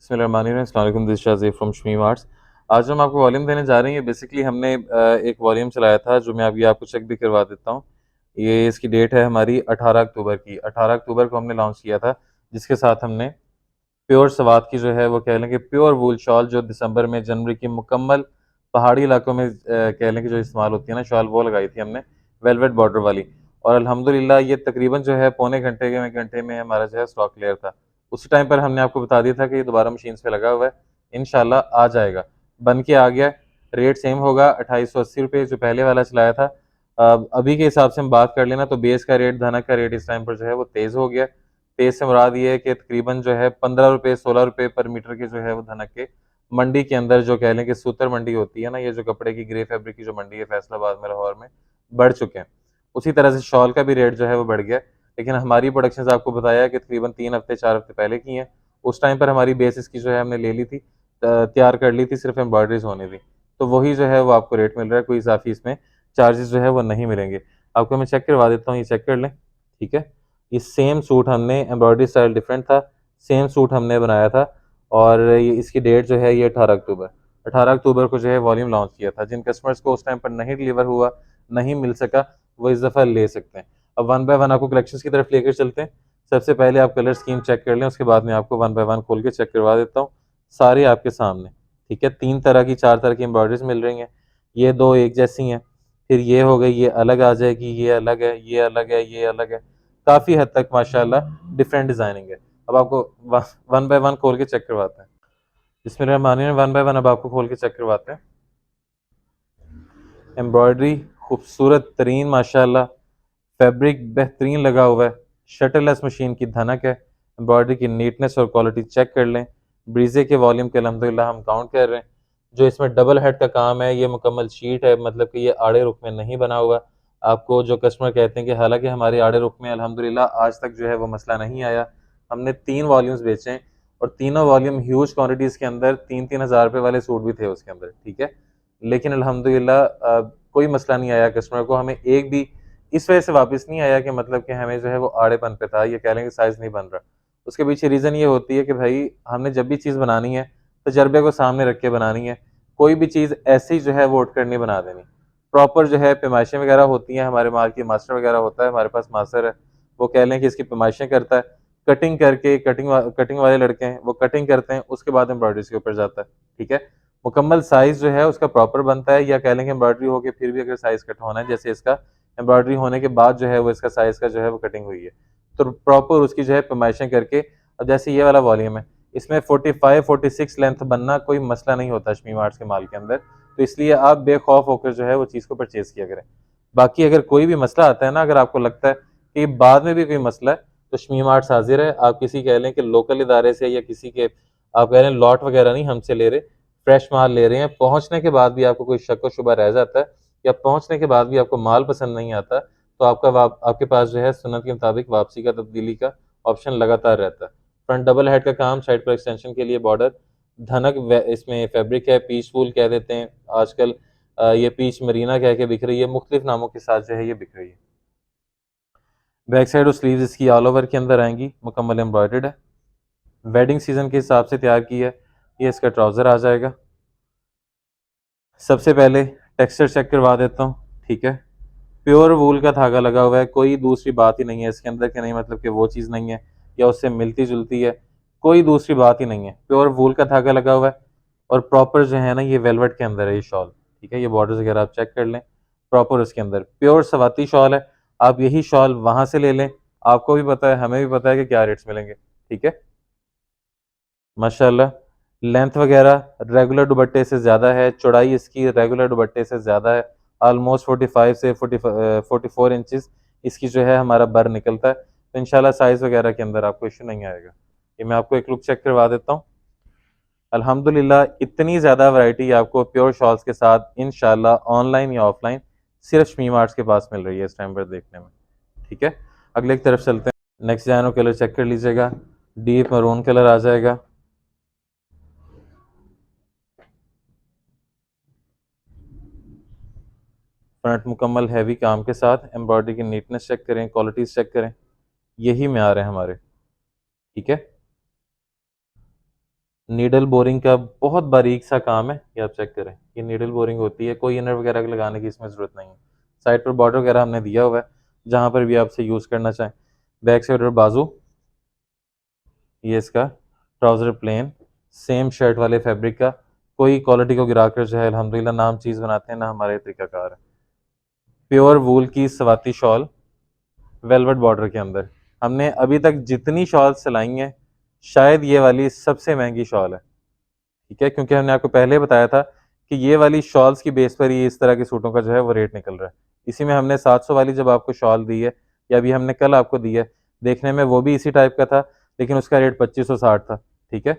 बिस्मिल्लाहिर्रहमानिर्रहीम, अस्सलाम वालेकुम, दिस शाज़ी फ्रॉम शमी आर्ट्स। आज हम आपको वॉल्यूम देने जा रहे हैं। बेसिकली हमने एक वॉल्यूम चलाया था जो मैं अभी आपको चेक भी करवा देता हूँ। ये इसकी डेट है हमारी 18 अक्टूबर की। 18 अक्टूबर को हमने लॉन्च किया था, जिसके साथ हमने प्योर सवात की जो है वो कह लें कि प्योर वूल शॉल जो दिसंबर में जनवरी की मुकम्मल पहाड़ी इलाकों में कह लें कि जो इस्तेमाल होती है ना शॉल, वो लगाई थी हमने, वेलवेट बॉर्डर वाली। और अल्हम्दुलिल्लाह ये तकरीबन जो है पौने घंटे में हमारा जो है स्टॉक क्लियर था। उसी टाइम पर हमने आपको बता दिया था कि ये दोबारा मशीन पे लगा हुआ है, इंशाल्लाह आ जाएगा, बन के आ गया। रेट सेम होगा 2880 रुपये जो पहले वाला चलाया था। अभी के हिसाब से हम बात कर लेना तो बेस का रेट, धनक का रेट इस टाइम पर जो है वो तेज़ हो गया। तेज से मुराद ये है कि तकरीबन जो है 15 रुपये 16 रुपये पर मीटर के जो है वो धनक के मंडी के अंदर जो कह लें कि सूतर मंडी होती है ना, ये जो कपड़े की ग्रे फैब्रिक की जो मंडी है फैसलाबाद में, लाहौर में, बढ़ चुके हैं। उसी तरह से शॉल का भी रेट जो है वो बढ़ गया। लेकिन हमारी प्रोडक्शन आपको बताया कि तकरीबन 3 हफ्ते 4 हफ्ते पहले की हैं। उस टाइम पर हमारी बेसिस की जो है हमने ले ली थी, तैयार कर ली थी, सिर्फ एम्ब्रॉयडरीज होनी थी। तो वही जो है वो आपको रेट मिल रहा है, कोई इजाफी इसमें चार्जेस जो है वो नहीं मिलेंगे। आपको मैं चेक करवा देता हूँ, ये चेक कर लें, ठीक है। ये सेम सूट हमने, एम्ब्रॉयडरी स्टाइल डिफरेंट था, सेम सूट हमने बनाया था। और ये इसकी डेट जो है ये 18 अक्टूबर, 18 अक्टूबर को जो है वॉल्यूम लॉन्च किया था। जिन कस्टमर्स को उस टाइम पर नहीं डिलीवर हुआ, नहीं मिल सका, वो इस दफ़ा ले सकते हैं। अब वन बाय वन आपको कलेक्शंस की तरफ लेकर चलते हैं। सबसे पहले आप कलर स्कीम चेक कर लें, उसके बाद में आपको वन बाय वन खोल के चेक करवा देता हूँ, सारे आपके सामने, ठीक है। 3 तरह की 4 तरह की एम्ब्रॉयडरीज मिल रही हैं। ये दो एक जैसी हैं, फिर ये हो गई, ये अलग आ जाएगी, ये अलग है, ये अलग है, ये अलग है। काफ़ी हद तक माशाल्लाह डिफरेंट डिज़ाइनिंग है। अब आपको वन बाय वन खोल के चेक करवाते हैं। इसमें मानिए वन बाय वन अब आपको खोल के चेक करवाते हैं। एम्ब्रॉयडरी खूबसूरत तरीन माशाल्लाह, फैब्रिक बेहतरीन लगा हुआ है, शटरलेस मशीन की धनक है। एम्ब्रॉयडरी की नीटनेस और क्वालिटी चेक कर लें। ब्रीजे के वॉल्यूम के अल्हम्दुलिल्लाह हम काउंट कर रहे हैं। जो इसमें डबल हेड का काम है, ये मुकम्मल शीट है, मतलब कि ये आड़े रुख में नहीं बना हुआ। आपको जो कस्टमर कहते हैं कि हालांकि हमारे आड़े रुख में अल्हम्दुलिल्लाह आज तक जो है वो मसला नहीं आया। हमने 3 वॉल्यूम्स बेचे हैं और तीनों वॉल्यूम ह्यूज क्वान्टिटीज़ के अंदर 3-3 हज़ार रुपये वाले सूट भी थे उसके अंदर, ठीक है। लेकिन अल्हम्दुलिल्लाह कोई मसला नहीं आया कस्टमर को, हमें एक भी इस वजह से वापस नहीं आया कि मतलब कि हमें जो है वो आड़ेपन पे था, ये कह लें कि साइज़ नहीं बन रहा। उसके पीछे रीज़न ये होती है कि भाई हमने जब भी चीज़ बनानी है, तजर्बे को सामने रख के बनानी है। कोई भी चीज़ ऐसे ही जो है वो उठ कर नहीं बना देनी। प्रॉपर जो है पैमाइशें वगैरह होती हैं, हमारे माल की मास्टर वगैरह होता है, हमारे पास मास्टर है, वो कह लें कि इसकी पैमाइशें करता है। कटिंग करके कटिंग वाले लड़के हैं, वो कटिंग करते हैं, उसके बाद एम्ब्रॉयडरीज़ के ऊपर जाता है, ठीक है। मुकम्मल साइज़ जो है उसका प्रॉपर बनता है, या कह लें कि एम्ब्रॉयडरी हो के फिर भी अगर साइज़ कट होना है, जैसे इसका एम्ब्रॉयडरी होने के बाद जो है वो इसका साइज़ का जो है वो कटिंग हुई है, तो प्रॉपर उसकी जो है पैमाइशें करके। अब जैसे ये वाला वॉल्यूम है, इसमें 45-46 लेंथ बनना कोई मसला नहीं होता शमीम आर्ट्स के माल के अंदर, तो इसलिए आप बेखौफ होकर जो है वो चीज़ को परचेज़ किया करें। बाकी अगर कोई भी मसला आता है ना, अगर आपको लगता है कि बाद में भी कोई मसला है, तो शमीम आर्ट्स हाजिर है। आप किसी कह लें कि लोकल इदारे से, या किसी के आप कह रहे हैं लॉट वगैरह नहीं हमसे ले रहे, फ्रेश माल ले रहे हैं, पहुंचने के बाद भी आपको कोई शक व शुबा रह जाता है, या पहुंचने के बाद भी आपको माल पसंद नहीं आता, तो आपके पास जो है सुन्नत के मुताबिक वापसी का, तब्दीली का ऑप्शन लगातार रहता है। फ्रंट डबल हेड का काम, साइड पर एक्सटेंशन के लिए बॉर्डर, धनक इसमें फैब्रिक है, पीच फूल कह देते हैं आजकल, ये पीच मरीना कह के बिक रही है, मुख्तलिफ नामों के साथ जो है ये बिक रही है। बैक साइड और स्लीव्स इसकी ऑल ओवर के अंदर आएंगी, मुकम्मल एम्ब्रॉयडर्ड है, वेडिंग सीजन के हिसाब से तैयार की है। ये इसका ट्राउज़र आ जाएगा। सबसे पहले टेक्सचर चेक करवा देता हूँ, ठीक है। प्योर वूल का धागा लगा हुआ है, कोई दूसरी बात ही नहीं है इसके अंदर, कि नहीं मतलब कि वो चीज़ नहीं है या उससे मिलती जुलती है, कोई दूसरी बात ही नहीं है। प्योर वूल का धागा लगा हुआ है और प्रॉपर जो है ना ये वेलवेट के अंदर है ये शॉल, ठीक है। ये बॉर्डर्स वगैरह आप चेक कर लें, प्रॉपर उसके अंदर प्योर सवाती शॉल है। आप यही शॉल वहाँ से ले लें, आपको भी पता है, हमें भी पता है कि क्या रेट्स मिलेंगे, ठीक है। माशाल्लाह लेंथ वगैरह रेगुलर दुपट्टे से ज़्यादा है, चौड़ाई इसकी रेगुलर दुपट्टे से ज़्यादा है। ऑलमोस्ट 45 से 44 इंचज़ इसकी जो है हमारा बर निकलता है, तो इंशाल्लाह साइज़ वगैरह के अंदर आपको इशू नहीं आएगा। ये मैं आपको एक लुक चेक करवा देता हूँ। अल्हम्दुलिल्लाह इतनी ज़्यादा वैरायटी आपको प्योर शॉल्स के साथ इंशाल्लाह ऑनलाइन या ऑफलाइन सिर्फ शमीम आर्ट्स के पास मिल रही है इस टाइम पर देखने में, ठीक है। अगले की तरफ चलते हैं। नेक्स्ट डिज़ाइन कलर चेक कर लीजिएगा, डीप मरून कलर आ जाएगा। फ्रंट मुकम्मल हैवी काम के साथ, एम्ब्रॉयडरी की नीटनेस चेक करें, क्वालिटीज चेक करें, यही म्यार है हमारे, ठीक है। नीडल बोरिंग का बहुत बारीक सा काम है, ये आप चेक करें, ये नीडल बोरिंग होती है, कोई इनर वगैरह लगाने की इसमें ज़रूरत नहीं है। साइड पर बॉर्डर वगैरह हमने दिया हुआ है, जहाँ पर भी आपसे यूज़ करना चाहें। बैक साइड और बाजू, ये इसका ट्राउज़र प्लेन, सेम शर्ट वाले फैब्रिक का, कोई क्वालिटी को गिरा कर जो है अल्हम्दुलिल्लाह नाम चीज़ बनाते हैं ना हमारे तरीकाकार है। प्योर वूल की सवाती शॉल, वेलवेट बॉर्डर के अंदर। हमने अभी तक जितनी शॉल सिलाई हैं, शायद ये वाली सबसे महंगी शॉल है, ठीक है, क्योंकि हमने आपको पहले बताया था कि ये वाली शॉल्स की बेस पर ही इस तरह के सूटों का जो है वो रेट निकल रहा है। इसी में हमने 700 वाली जब आपको शॉल दी है, या अभी हमने कल आपको दी है, देखने में वो भी इसी टाइप का था, लेकिन उसका रेट 2560 था, ठीक है।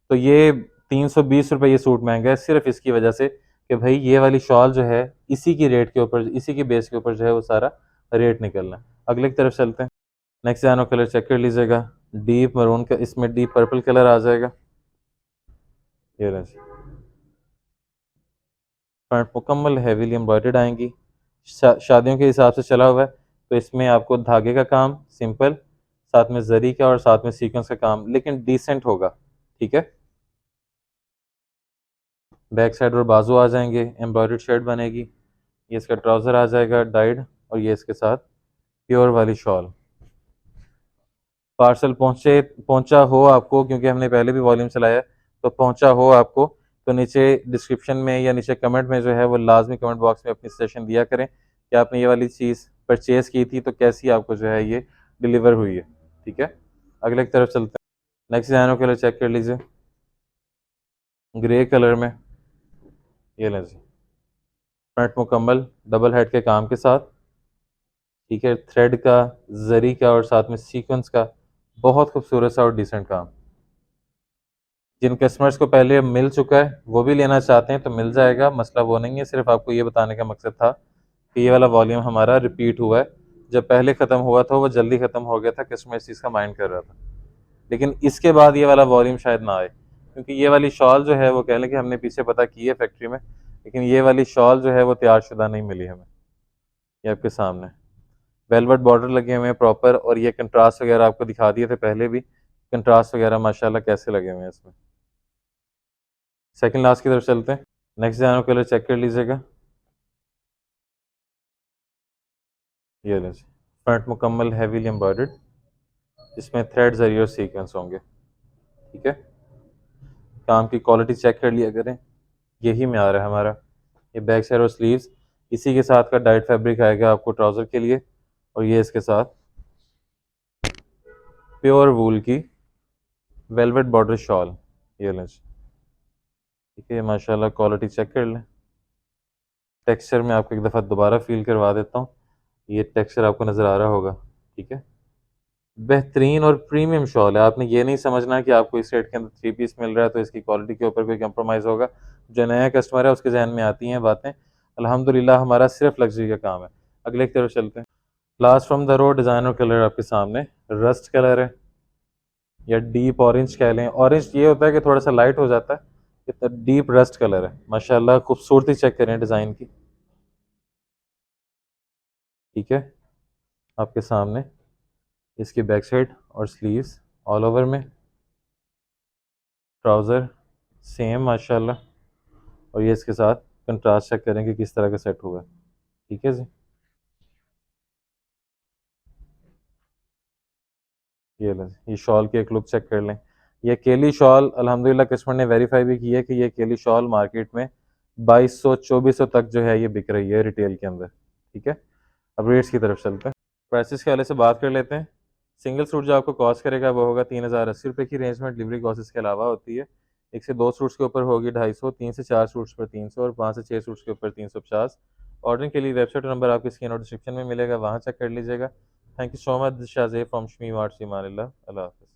तो ये 320 रुपये ये सूट महंगा है सिर्फ इसकी वजह से कि भाई ये वाली शॉल जो है इसी की रेट के ऊपर, इसी की बेस के ऊपर जो है वो सारा रेट निकलना है। अगले की तरफ चलते हैं। नेक्स्ट जानो कलर चेक कर लीजिएगा, डीप मरून का, इसमें डीप पर्पल कलर आ जाएगा। ये रहा जी, फ्रंट मुकम्मल हैवीली एम्ब्रॉयडर्ड आएंगी, शादियों के हिसाब से चला हुआ है, तो इसमें आपको धागे का काम सिंपल, साथ में जरी का और साथ में सीक्वेंस का काम, लेकिन डिसेंट होगा, ठीक है। बैक साइड और बाजू आ जाएंगे, एम्ब्रॉयडर्ड शर्ट बनेगी, ये इसका ट्राउज़र आ जाएगा डाइड, और ये इसके साथ प्योर वाली शॉल। पार्सल पहुंचा हो आपको, क्योंकि हमने पहले भी वॉल्यूम चलाया है, तो पहुंचा हो आपको, तो नीचे डिस्क्रिप्शन में या नीचे कमेंट में जो है वो लाजमी कमेंट बॉक्स में अपनी सजेशन दिया करें कि आपने ये वाली चीज़ परचेज़ की थी तो कैसी आपको जो है ये डिलीवर हुई है, ठीक है। अगले की तरफ चलते हैं। नेक्स्ट डिज़ाइनर कलर चेक कर लीजिए, ग्रे कलर में, ये लें जी, फ्रंट मुकम्मल डबल हेड के काम के साथ, ठीक है, थ्रेड का, जरी का और साथ में सीक्वेंस का, बहुत खूबसूरत सा और डिसेंट काम। जिन कस्टमर्स को पहले मिल चुका है वो भी लेना चाहते हैं तो मिल जाएगा, मसला वो नहीं है। सिर्फ आपको ये बताने का मकसद था कि ये वाला वॉल्यूम हमारा रिपीट हुआ है, जब पहले ख़त्म हुआ था वो जल्दी ख़त्म हो गया था, कस्टमर इस चीज़ का माइंड कर रहा था, लेकिन इसके बाद ये वाला वॉल्यूम शायद ना आए, क्योंकि ये वाली शॉल जो है वो कह लें कि हमने पीछे पता की है फैक्ट्री में, लेकिन ये वाली शॉल जो है वो तैयार शुदा नहीं मिली हमें। ये आपके सामने वेलवेट बॉर्डर लगे हुए हैं प्रॉपर, और ये कंट्रास्ट वगैरह आपको दिखा दिए थे पहले भी, कंट्रास्ट वगैरह माशाल्लाह कैसे लगे हुए हैं इसमें। सेकंड लास्ट की तरफ चलते हैं। नेक्स्ट डिजाइनर कलर चेक कर लीजिएगा, ये लीजिए, फ्रंट मुकम्मल हैवीली एम्ब्रॉयडर्ड, इसमें थ्रेड जरी और सीक्वेंस होंगे, ठीक है। काम की क्वालिटी चेक कर लिया करें, यही म्यार है हमारा। ये बैक साइड और स्लीव्स, इसी के साथ का डाइट फैब्रिक आएगा आपको ट्राउज़र के लिए, और ये इसके साथ प्योर वूल की वेलवेट बॉर्डर शॉल, ये लें, ठीक है। माशाल्लाह क्वालिटी चेक कर लें। टेक्सचर में आपको एक दफ़ा दोबारा फील करवा देता हूँ, ये टेक्सचर आपको नज़र आ रहा होगा, ठीक है। बेहतरीन और प्रीमियम शॉल है, आपने ये नहीं समझना कि आपको इस रेट के अंदर 3 पीस मिल रहा है तो इसकी क्वालिटी के ऊपर कोई कंप्रोमाइज़ होगा। जो नया कस्टमर है उसके जहन में आती हैं बातें, अल्हम्दुलिल्लाह हमारा सिर्फ लग्जरी का काम है। अगले की तरफ चलते हैं। Last from the road designer colour आपके सामने, रस्ट कलर है या डीप ऑरेंज कह लें, ऑरेंज ये होता है कि थोड़ा सा लाइट हो जाता है, ये तो डीप रस्ट कलर है। माशाल्लाह खूबसूरती चेक करें डिज़ाइन की, ठीक है। आपके सामने इसकी बैक साइड और स्लीव्स ऑल ओवर में, ट्राउज़र सेम माशाल्लाह, और ये इसके साथ कंट्रास्ट चेक करें कि किस तरह का सेट हुआ है, ठीक है जी। ये लें, ये शॉल की एक लुक चेक कर लें। ये केली शॉल अल्हम्दुलिल्लाह कस्टमर ने वेरीफाई भी की है कि ये केली शॉल मार्केट में 2200-2400 तक जो है ये बिक रही है रिटेल के अंदर, ठीक है। अब रेट्स की तरफ चलते हैं, प्राइसेस के हवाले से बात कर लेते हैं। सिंगल सूट जो आपको कॉस्ट करेगा वो होगा 3080 रुपये की रेंज में, डिलीवरी कॉस्ट इसके अलावा होती है। 1 से 2 सूट्स के ऊपर होगी 250, 3 से 4 सूट्स पर 300 और 5 से 6 सूट्स के ऊपर 350। ऑर्डर के लिए वेबसाइट नंबर आपकी स्क्रीन और डिस्क्रिप्शन में मिलेगा, वहाँ चेक कर लीजिएगा। Thank you so much, Shazeb from Shami वाट, अल्लाह हाफ़िज़।